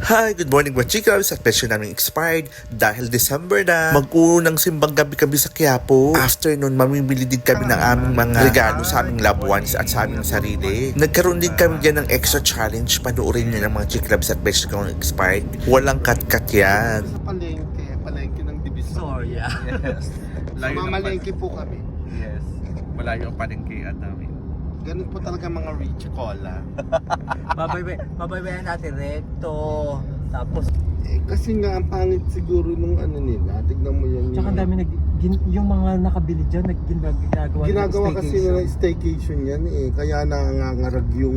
Hi, good morning mga chicos. At presyo namin expired dahil December na. Mag-uunang simbang gabi kami sa Quiapo. After nun, mamimili din kami ng aming mga regalo sa aming loved ones at sa aming sarili. Nagkaroon din kami dyan ng extra challenge. Panoorin nyo ng mga chiclabs at presyo kung expired. Walang kat-kat yan. Sa palengke ng Divisoria. Yes. Mamalengke po kami. Yes. Malayo ang palengkean namin. Ganun po talaga mga rich cola. Babaybayan natin recto. Tapos Kasi nga ang pangit siguro nung ano nila. Tignan mo yan. tsaka ang dami yung mga nakabili diyan Ginagawa kasi nila staycation yan eh. Kaya nangangarag yung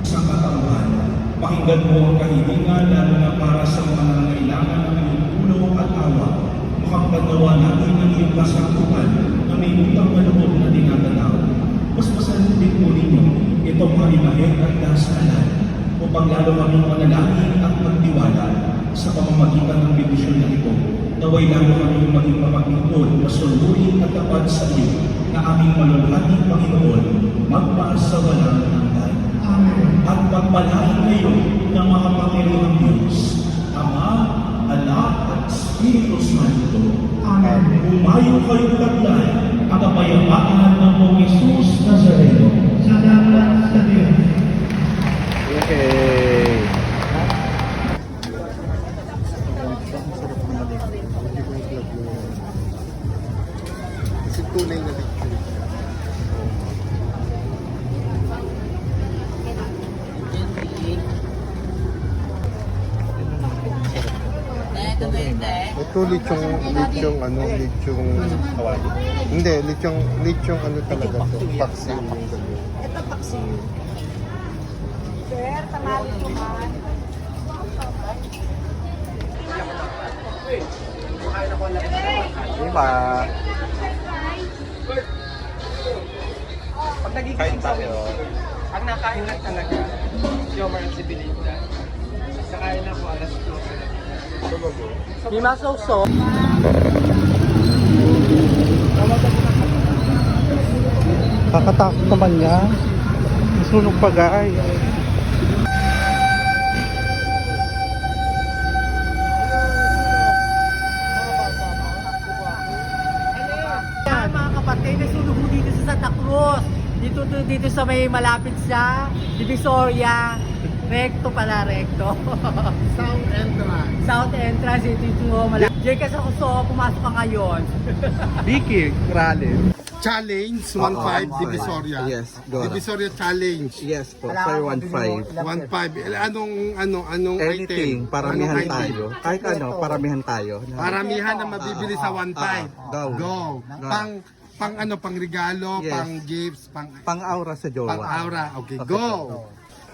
sa katawan. Pakinggan mo ang kahilingan lalo na para sa mga nangailangan ng iyong tulong at awa. Makapagnawa natin ang iyong kasangkutan na may utang na loob na dinadalaw. Mas masalutin po ninyo itong mga imahen at dasalan upang lalo kaming manalangin at magtiwala sa pamamagitan ng bendisyon na ito. Naway lalo kaming maging mapaglingkod, masunurin at tapat sa iyo na aming malulhating Panginoon magpasawalang hanggan. At pagpalain kayo ng mga Panginoong Diyos, Ama, Anak, at Espiritu Santo. Amen. Umayo kayo taglay ang kapayapaan ng Pong Jesus Nazareno. Salamat sa Diyos. Okay. kasi tunay na picture. Ito lechong kawali. Hindi, lechong ano talaga to. Paksiw yung gano'n. Ito paksiw. Sir, tamali tuman. Diba? Pag nagiging tayo, ang nakain lang talaga, Jomar at si Belinda. Nakain na po alas 12. May masoso. Kakatakot naman niya. Sunog pa guys. Mga kapatid, nasunog mo dito sa Santa Cruz. Dito sa may malapit sa Divisoria. Recto pala, recto. Sound entrance. South entrance, dito malapit. Diyan ka sa Kuso, pumasok ka ngayon. Vicky, Raleigh. Challenge 1.5 Divisoria. Yes, go. Divisoria challenge. Yes po, sir, 1.5. 1.5. Anong Anything, item? paramihan Anong item? tayo. Kahit ano, paramihan tayo. Paramihan na mabibili sa 1.5. Go. Go. Pang regalo, Yes. pang gifts, Pang-aura sa jowa. pang aura. Okay, go.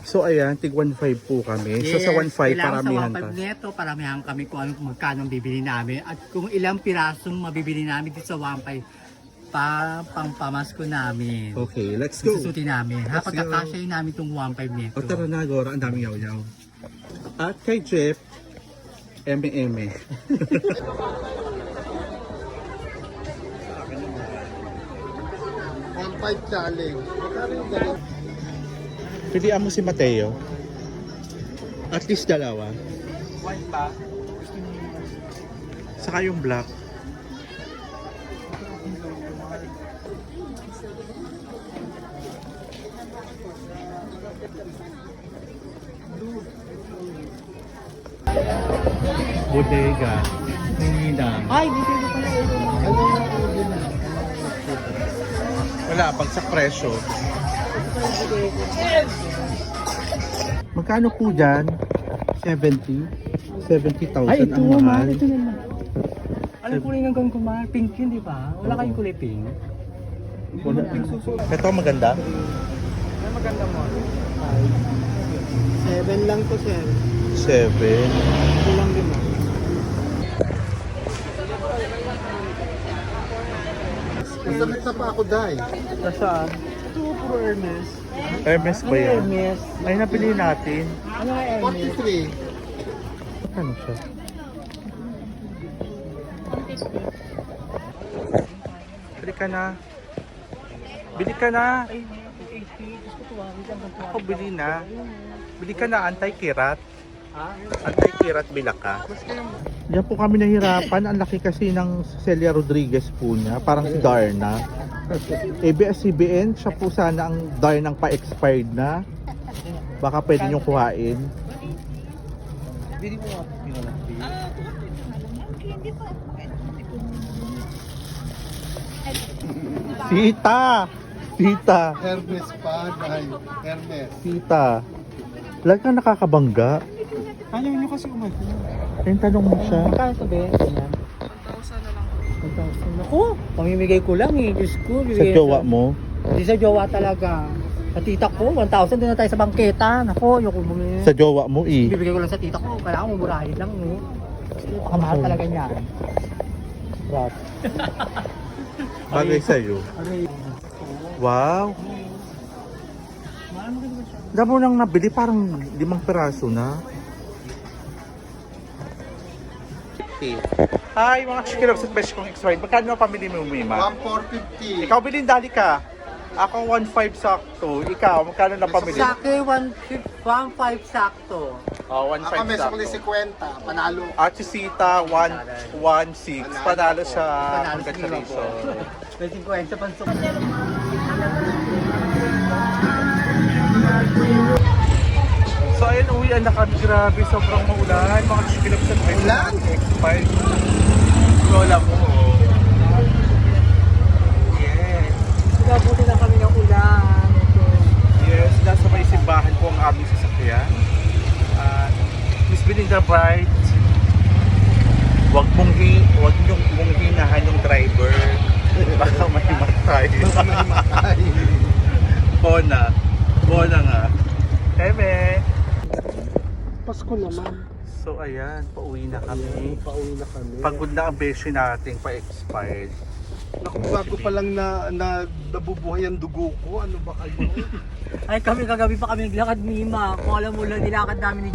So ayan, tig 1.5 po kami. So sa 1.5 paramihan Sa ta. 1.5 neto, paramihan kami kung magkano ang bibili namin. At kung ilang pirasong mabibili namin dito sa 1.5 pangpamasko namin. Okay, let's go. Susutin namin. Ha, Let's go. pagkakasyahin namin itong 1.5 neto. O tara na, Gora, ang daming yaw-yaw. At kay Jeff, eme-eme. 1.5 challenge. Magkano yung ganun? Pilihan mo si Mateo. At least dalawa. White pa. Saka yung black. Bodega. Ninang. Ay, dito pala. Wala, bagsak presyo. Magkano po dyan? 70? 70,000 Ay, ito ang mahal. mahal. Ito naman. Anong kulay ng gawin ko mahal? Pink yun, di ba? Wala kayong kulay pink? Wala. Ito maganda? Ay, maganda mo. 7 lang to, sir. 7. Ito lang din. Masakit sa pa ako, Day. Nasaan? Ito, puro Hermes. Hermes ba yan? Hermes? Ay, napili natin. Ano nga Hermes? 43. Ano siya? Bili ka na. Bili ka na. Ay, 280. Gusto ko Ako bili na. Bili ka na, anti-kirat. Ha? Anti-kirat bila ka. Diyan po kami nahirapan. Ang laki kasi ng Celia Rodriguez po niya. Parang si Darna. ABS-CBN, siya po sana ang Darna ng pa-expired na. Baka pwede niyong kuhain. Bili mo nga. Sita! Sita! Hermes pa, dahil Hermes. Sita! Lagi kang nakakabangga. Ayaw nyo kasi umalis. Ayun, tanong mo siya. Magkano sabi? 1,000 na lang. 1,000. Ako, pamimigay ko lang eh. Diyos ko. Sa jowa mo. Hindi sa jowa talaga. Sa tita ko, 1,000 doon na tayo sa bangketa. Nako, ayoko bumili. Sa jowa mo eh. Bibigay ko lang sa tita ko. Kailangan mumurahin lang eh. Kamahal talaga niya. Right. Bagay sa'yo. Wow! Damo nang nabili, parang 5 peraso na. Hi mga chikilogs at besh kong expired. Magkano ang pamili mo, Mima? 1,450. Ikaw bilhin dali ka. Ako 1.5 sakto. Ikaw, magkano na pamili? Sa akin, 1,500 sakto. Oh, 1.5 Ako may sakto. sukli 50, panalo. At si Sita, 1.16. Panalo siya. Panalo sa Congratulations. May 50 pansok. So ayun, uwian na kami. Grabe, sobrang maulan. Mga chikilogs at besh. Ulan? Expired. Lola mo. Yes. Nabuti na kami ng ulan. Yes, nasa may simbahan po ang aming sasakyan. Miss Belinda Bright, wag niyong mong hinahan yung driver. Baka mahimatay. Bona nga. Eme. Pasko naman. So ayan, pauwi na kami. Pauwi na kami. Pagod na ang beshi nating pa-expired. Naku, bago pa lang na nabubuhay ang dugo ko. Ano ba kayo? Ay kami kagabi pa kami naglakad Mima. Kung alam mo lang nilakad namin ni